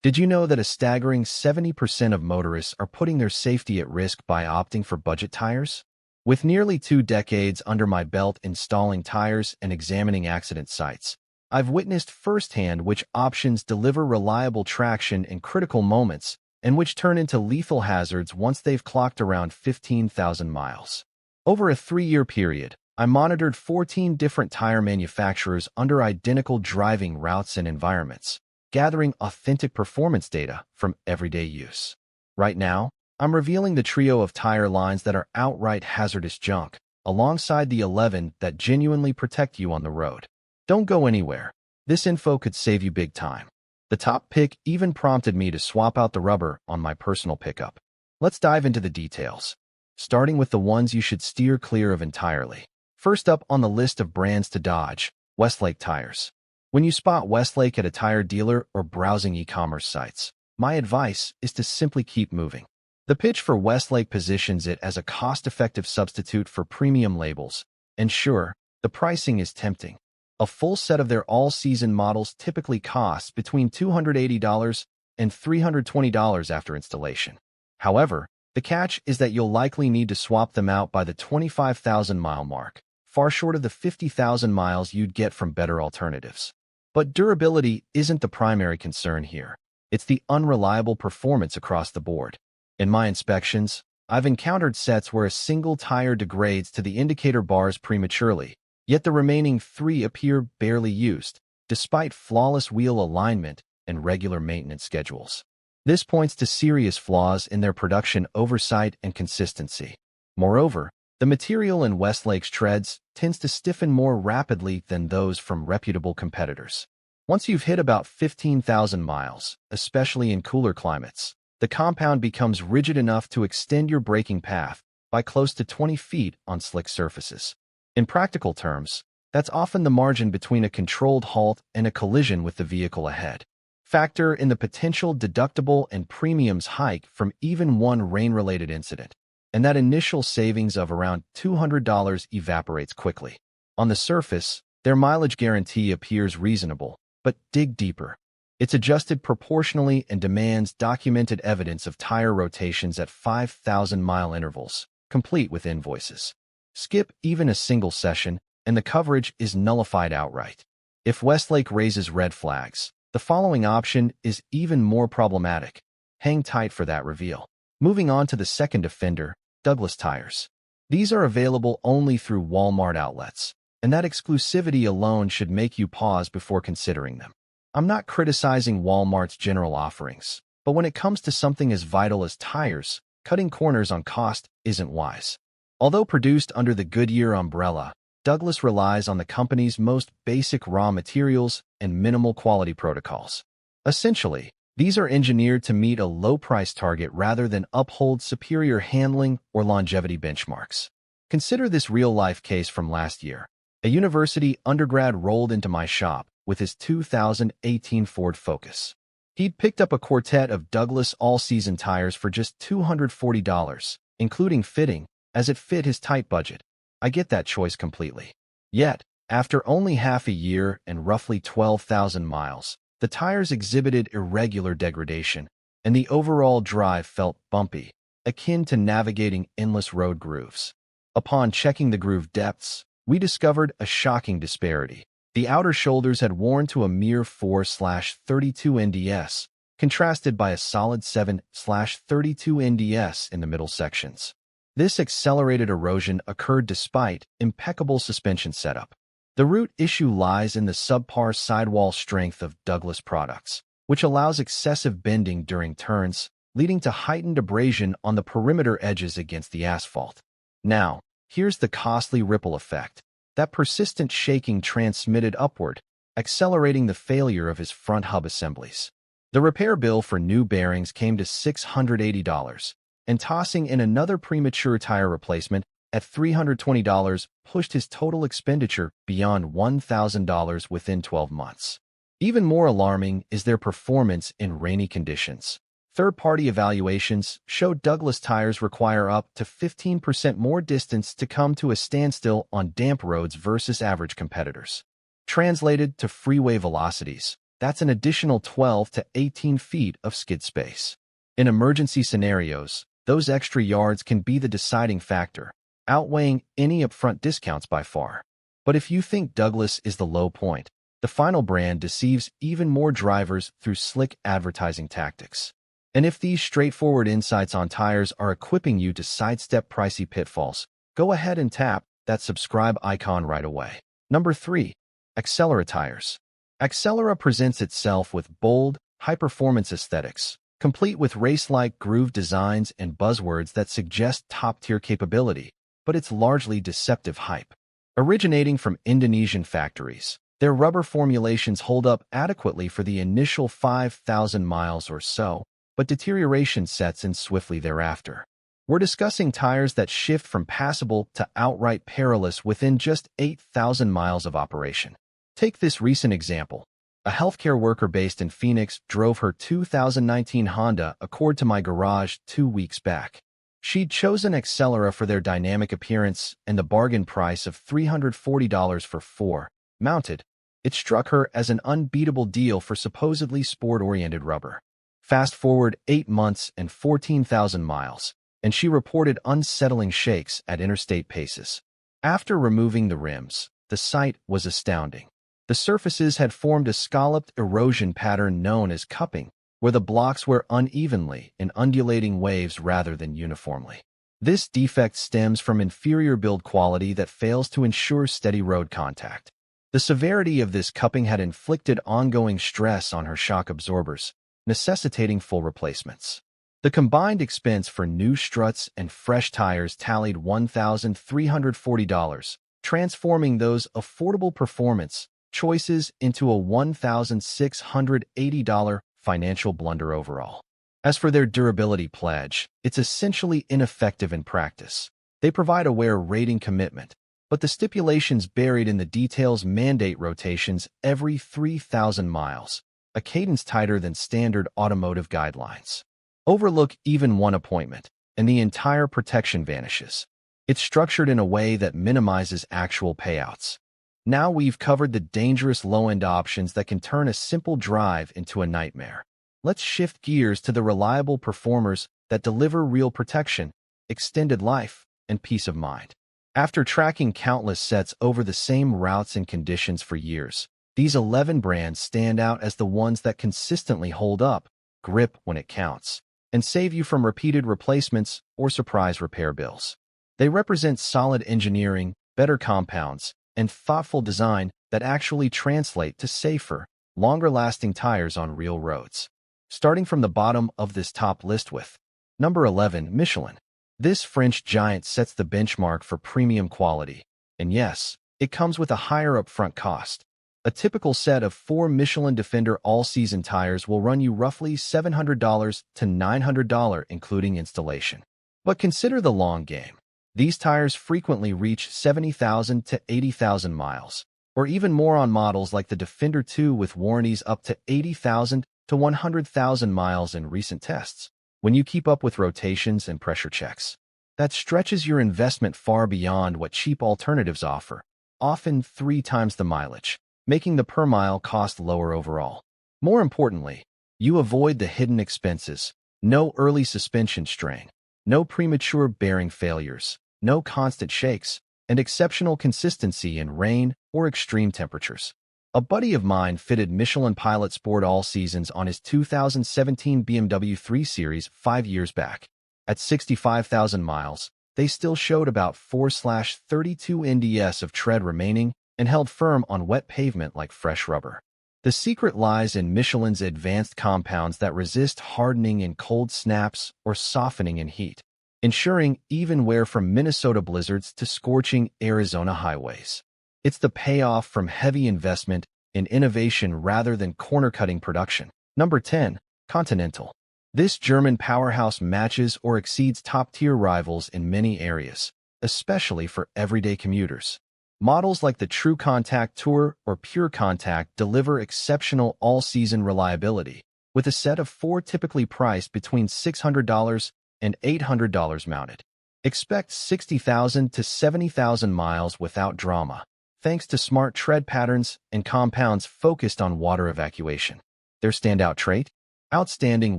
Did you know that a staggering 70% of motorists are putting their safety at risk by opting for budget tires? With nearly 2 decades under my belt installing tires and examining accident sites, I've witnessed firsthand which options deliver reliable traction in critical moments and which turn into lethal hazards once they've clocked around 15,000 miles. Over a 3-year period, I monitored 14 different tire manufacturers under identical driving routes and environments, gathering authentic performance data from everyday use. Right now, I'm revealing the trio of tire lines that are outright hazardous junk, alongside the 11 that genuinely protect you on the road. Don't go anywhere. This info could save you big time. The top pick even prompted me to swap out the rubber on my personal pickup. Let's dive into the details, starting with the ones you should steer clear of entirely. First up on the list of brands to dodge, Westlake tires. When you spot Westlake at a tire dealer or browsing e-commerce sites, my advice is to simply keep moving. The pitch for Westlake positions it as a cost-effective substitute for premium labels, and sure, the pricing is tempting. A full set of their all-season models typically costs between $280 and $320 after installation. However, the catch is that you'll likely need to swap them out by the 25,000-mile mark, far short of the 50,000 miles you'd get from better alternatives. But durability isn't the primary concern here. It's the unreliable performance across the board. In my inspections, I've encountered sets where a single tire degrades to the indicator bars prematurely, yet the remaining 3 appear barely used, despite flawless wheel alignment and regular maintenance schedules. This points to serious flaws in their production oversight and consistency. Moreover, the material in Westlake's treads tends to stiffen more rapidly than those from reputable competitors. Once you've hit about 15,000 miles, especially in cooler climates, the compound becomes rigid enough to extend your braking path by close to 20 feet on slick surfaces. In practical terms, that's often the margin between a controlled halt and a collision with the vehicle ahead. Factor in the potential deductible and premiums hike from even one rain-related incident, and that initial savings of around $200 evaporates quickly. On the surface, their mileage guarantee appears reasonable, but dig deeper. It's adjusted proportionally and demands documented evidence of tire rotations at 5,000-mile intervals, complete with invoices. Skip even a single session, and the coverage is nullified outright. If Westlake raises red flags, the following option is even more problematic. Hang tight for that reveal. Moving on to the second offender, Douglas tires. These are available only through Walmart outlets, and that exclusivity alone should make you pause before considering them. I'm not criticizing Walmart's general offerings, but when it comes to something as vital as tires, cutting corners on cost isn't wise. Although produced under the Goodyear umbrella, Douglas relies on the company's most basic raw materials and minimal quality protocols. Essentially, these are engineered to meet a low-price target rather than uphold superior handling or longevity benchmarks. Consider this real-life case from last year. A university undergrad rolled into my shop with his 2018 Ford Focus. He'd picked up a quartet of Douglas all-season tires for just $240, including fitting, as it fit his tight budget. I get that choice completely. Yet, after only half a year and roughly 12,000 miles, the tires exhibited irregular degradation, and the overall drive felt bumpy, akin to navigating endless road grooves. Upon checking the groove depths, we discovered a shocking disparity. The outer shoulders had worn to a mere 4/32 NDS, contrasted by a solid 7/32 NDS in the middle sections. This accelerated erosion occurred despite impeccable suspension setup. The root issue lies in the subpar sidewall strength of Douglas products, which allows excessive bending during turns, leading to heightened abrasion on the perimeter edges against the asphalt. Now, here's the costly ripple effect. That persistent shaking transmitted upward, accelerating the failure of his front hub assemblies. The repair bill for new bearings came to $680, and tossing in another premature tire replacement at $320 pushed his total expenditure beyond $1,000 within 12 months. Even more alarming is their performance in rainy conditions. Third-party evaluations show Douglas tires require up to 15% more distance to come to a standstill on damp roads versus average competitors. Translated to freeway velocities, That's an additional 12 to 18 feet of skid space. In emergency scenarios, those extra yards can be the deciding factor, outweighing any upfront discounts by far. But if you think Douglas is the low point, the final brand deceives even more drivers through slick advertising tactics. And if these straightforward insights on tires are equipping you to sidestep pricey pitfalls, go ahead and tap that subscribe icon right away. Number 3. Accelera tires. Accelera presents itself with bold, high-performance aesthetics, complete with race-like groove designs and buzzwords that suggest top-tier capability, but it's largely deceptive hype. Originating from Indonesian factories, their rubber formulations hold up adequately for the initial 5,000 miles or so, but deterioration sets in swiftly thereafter. We're discussing tires that shift from passable to outright perilous within just 8,000 miles of operation. Take this recent example. A healthcare worker based in Phoenix drove her 2019 Honda Accord to my garage 2 weeks back. She'd chosen Accelera for their dynamic appearance and the bargain price of $340 for 4-mounted. It struck her as an unbeatable deal for supposedly sport-oriented rubber. Fast forward 8 months and 14,000 miles, and she reported unsettling shakes at interstate paces. After removing the rims, the sight was astounding. The surfaces had formed a scalloped erosion pattern known as cupping, where the blocks were unevenly in undulating waves rather than uniformly. This defect stems from inferior build quality that fails to ensure steady road contact. The severity of this cupping had inflicted ongoing stress on her shock absorbers, necessitating full replacements. The combined expense for new struts and fresh tires tallied $1,340, transforming those affordable performance choices into a $1,680 financial blunder overall. As for their durability pledge, it's essentially ineffective in practice. They provide a wear rating commitment, but the stipulations buried in the details mandate rotations every 3,000 miles, a cadence tighter than standard automotive guidelines. Overlook even one appointment, and the entire protection vanishes. It's structured in a way that minimizes actual payouts. Now we've covered the dangerous low-end options that can turn a simple drive into a nightmare. Let's shift gears to the reliable performers that deliver real protection, extended life, and peace of mind. After tracking countless sets over the same routes and conditions for years, these 11 brands stand out as the ones that consistently hold up, grip when it counts, and save you from repeated replacements or surprise repair bills. They represent solid engineering, better compounds, and thoughtful design that actually translate to safer, longer-lasting tires on real roads. Starting from the bottom of this top list with number 11, Michelin. This French giant sets the benchmark for premium quality, and yes, it comes with a higher upfront cost. A typical set of 4 Michelin Defender all-season tires will run you roughly $700 to $900 including installation. But consider the long game. These tires frequently reach 70,000 to 80,000 miles, or even more on models like the Defender 2 with warranties up to 80,000 to 100,000 miles in recent tests. When you keep up with rotations and pressure checks, that stretches your investment far beyond what cheap alternatives offer, often 3 times the mileage, making the per-mile cost lower overall. More importantly, you avoid the hidden expenses: no early suspension strain, no premature bearing failures, no constant shakes, and exceptional consistency in rain or extreme temperatures. A buddy of mine fitted Michelin Pilot Sport all seasons on his 2017 BMW 3 Series 5 years back. At 65,000 miles, they still showed about 4/32 NDS of tread remaining and held firm on wet pavement like fresh rubber. The secret lies in Michelin's advanced compounds that resist hardening in cold snaps or softening in heat, ensuring even wear from Minnesota blizzards to scorching Arizona highways. It's the payoff from heavy investment in innovation rather than corner-cutting production. Number 10, Continental. This German powerhouse matches or exceeds top-tier rivals in many areas, especially for everyday commuters. Models like the True Contact Tour or Pure Contact deliver exceptional all-season reliability, with a set of 4 typically priced between $600 and $800 mounted. Expect 60,000 to 70,000 miles without drama, thanks to smart tread patterns and compounds focused on water evacuation. Their standout trait? Outstanding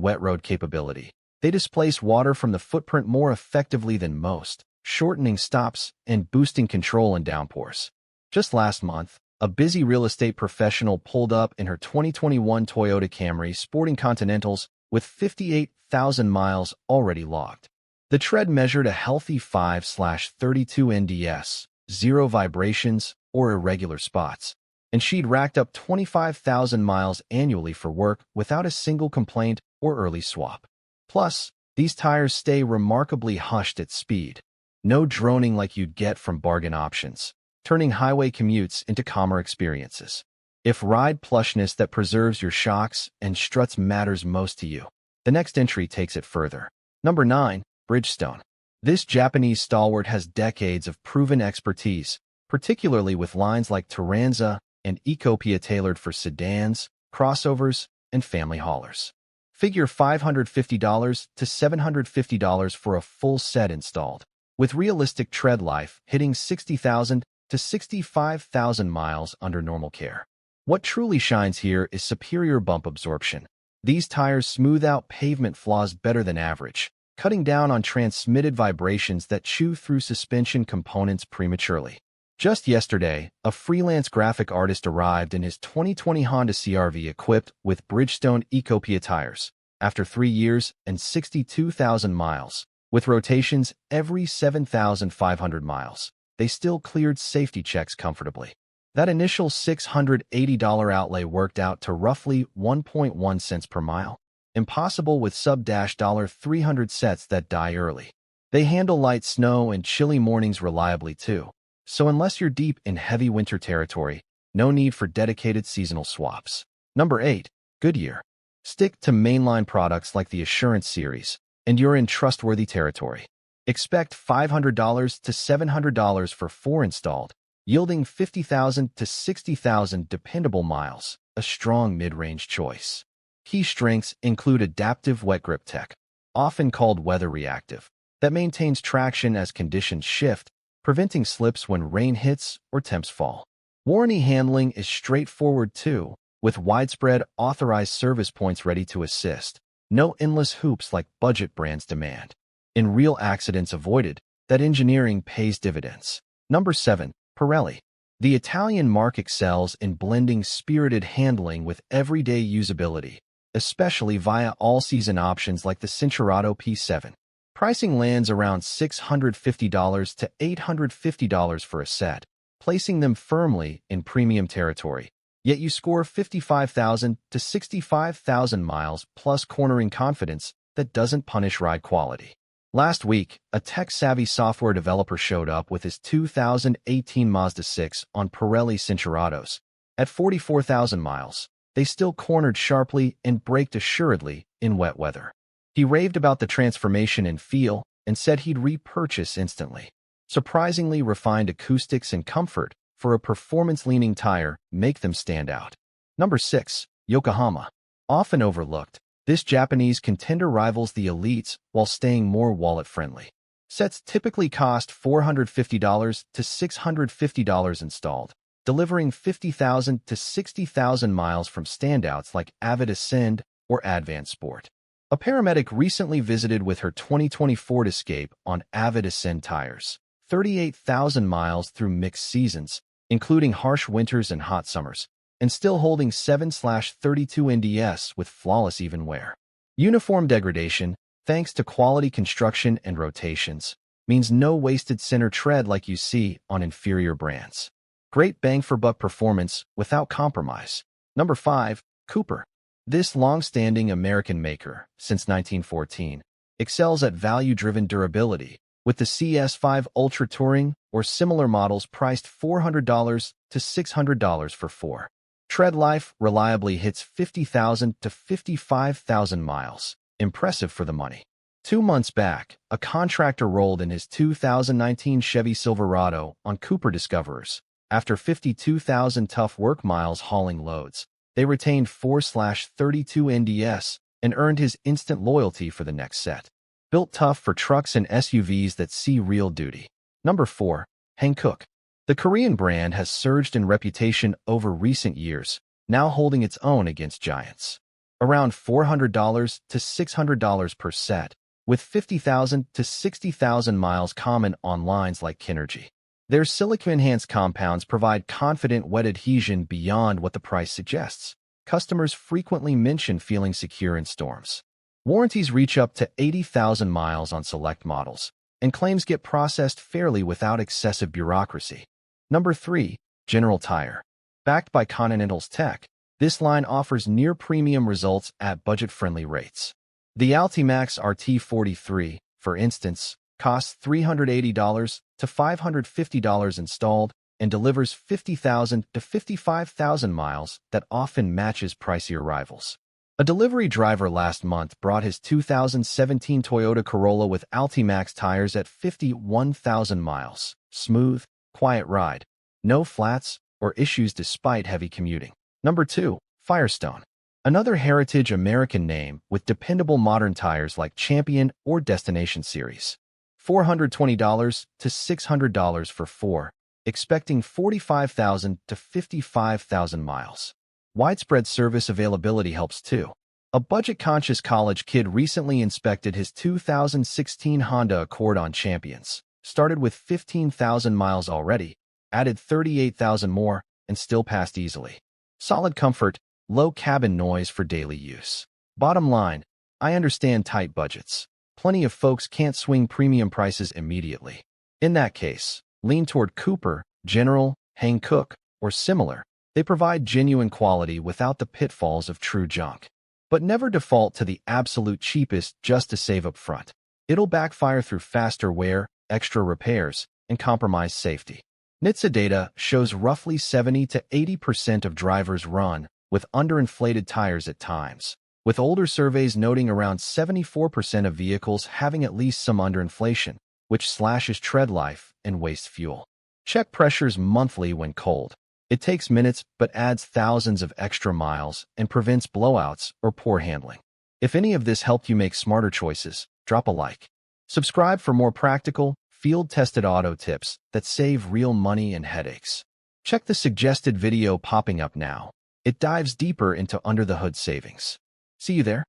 wet road capability. They displace water from the footprint more effectively than most, shortening stops and boosting control in downpours. Just last month, a busy real estate professional pulled up in her 2021 Toyota Camry sporting Continentals with 58,000 miles already logged. The tread measured a healthy 5/32 NDS, zero vibrations or irregular spots, and she'd racked up 25,000 miles annually for work without a single complaint or early swap. Plus, these tires stay remarkably hushed at speed. No droning like you'd get from bargain options, turning highway commutes into calmer experiences. If ride plushness that preserves your shocks and struts matters most to you, the next entry takes it further. Number 9. Bridgestone. This Japanese stalwart has decades of proven expertise, particularly with lines like Turanza and Ecopia tailored for sedans, crossovers, and family haulers. Figure $550 to $750 for a full set installed, with realistic tread life hitting 60,000 to 65,000 miles under normal care. What truly shines here is superior bump absorption. These tires smooth out pavement flaws better than average, cutting down on transmitted vibrations that chew through suspension components prematurely. Just yesterday, a freelance graphic artist arrived in his 2020 Honda CR-V equipped with Bridgestone Ecopia tires, after 3 years and 62,000 miles. With rotations every 7,500 miles, they still cleared safety checks comfortably. That initial $680 outlay worked out to roughly 1.1 cents per mile. Impossible with sub-$300 sets that die early. They handle light snow and chilly mornings reliably too. So unless you're deep in heavy winter territory, no need for dedicated seasonal swaps. Number 8. Goodyear. Stick to mainline products like the Assurance series, and you're in trustworthy territory. Expect $500 to $700 for 4 installed, yielding 50,000 to 60,000 dependable miles, a strong mid-range choice. Key strengths include adaptive wet grip tech, often called weather reactive, that maintains traction as conditions shift, preventing slips when rain hits or temps fall. Warranty handling is straightforward too, with widespread authorized service points ready to assist. No endless hoops like budget brands demand. In real accidents avoided, that engineering pays dividends. Number 7. Pirelli. The Italian marque excels in blending spirited handling with everyday usability, especially via all-season options like the Cinturato P7. Pricing lands around $650 to $850 for a set, placing them firmly in premium territory. Yet you score 55,000 to 65,000 miles plus cornering confidence that doesn't punish ride quality. Last week, a tech-savvy software developer showed up with his 2018 Mazda 6 on Pirelli Cinturatos. At 44,000 miles, they still cornered sharply and braked assuredly in wet weather. He raved about the transformation in feel and said he'd repurchase instantly. Surprisingly refined acoustics and comfort for a performance-leaning tire make them stand out. Number 6. Yokohama. Often overlooked, this Japanese contender rivals the elites while staying more wallet-friendly. Sets typically cost $450 to $650 installed, delivering 50,000 to 60,000 miles from standouts like Avid Ascend or Advanced Sport. A paramedic recently visited with her 2020 Ford Escape on Avid Ascend tires, 38,000 miles through mixed seasons, including harsh winters and hot summers, and still holding 7/32 NDS with flawless even wear. Uniform degradation, thanks to quality construction and rotations, means no wasted center tread like you see on inferior brands. Great bang-for-buck performance without compromise. Number 5. Cooper. This long-standing American maker, since 1914, excels at value-driven durability, with the CS5 Ultra Touring or similar models priced $400 to $600 for 4. Tread life reliably hits 50,000 to 55,000 miles. Impressive for the money. 2 months back, a contractor rolled in his 2019 Chevy Silverado on Cooper Discoverers. After 52,000 tough work miles hauling loads, they retained 4/32 NDS and earned his instant loyalty for the next set. Built tough for trucks and SUVs that see real duty. Number 4. Hankook. The Korean brand has surged in reputation over recent years, now holding its own against giants. Around $400 to $600 per set, with 50,000 to 60,000 miles common on lines like Kinergy. Their silica-enhanced compounds provide confident wet adhesion beyond what the price suggests. Customers frequently mention feeling secure in storms. Warranties reach up to 80,000 miles on select models, and claims get processed fairly without excessive bureaucracy. Number 3. General Tire. Backed by Continental's tech, this line offers near-premium results at budget-friendly rates. The Altimax RT43, for instance, costs $380 to $550 installed and delivers 50,000 to 55,000 miles that often matches pricier rivals. A delivery driver last month brought his 2017 Toyota Corolla with Altimax tires at 51,000 miles. Smooth, quiet ride. No flats or issues despite heavy commuting. Number 2. Firestone. Another heritage American name with dependable modern tires like Champion or Destination Series. $420 to $600 for 4, expecting 45,000 to 55,000 miles. Widespread service availability helps too. A budget-conscious college kid recently inspected his 2016 Honda Accord on Champions. Started with 15,000 miles already, added 38,000 more, and still passed easily. Solid comfort, low cabin noise for daily use. Bottom line, I understand tight budgets. Plenty of folks can't swing premium prices immediately. In that case, lean toward Cooper, General, Hankook, or similar. They provide genuine quality without the pitfalls of true junk. But never default to the absolute cheapest just to save up front. It'll backfire through faster wear, extra repairs, and compromised safety. NHTSA data shows roughly 70 to 80% of drivers run with underinflated tires at times, with older surveys noting around 74% of vehicles having at least some underinflation, which slashes tread life and wastes fuel. Check pressures monthly when cold. It takes minutes but adds thousands of extra miles and prevents blowouts or poor handling. If any of this helped you make smarter choices, drop a like. Subscribe for more practical, field-tested auto tips that save real money and headaches. Check the suggested video popping up now. It dives deeper into under-the-hood savings. See you there.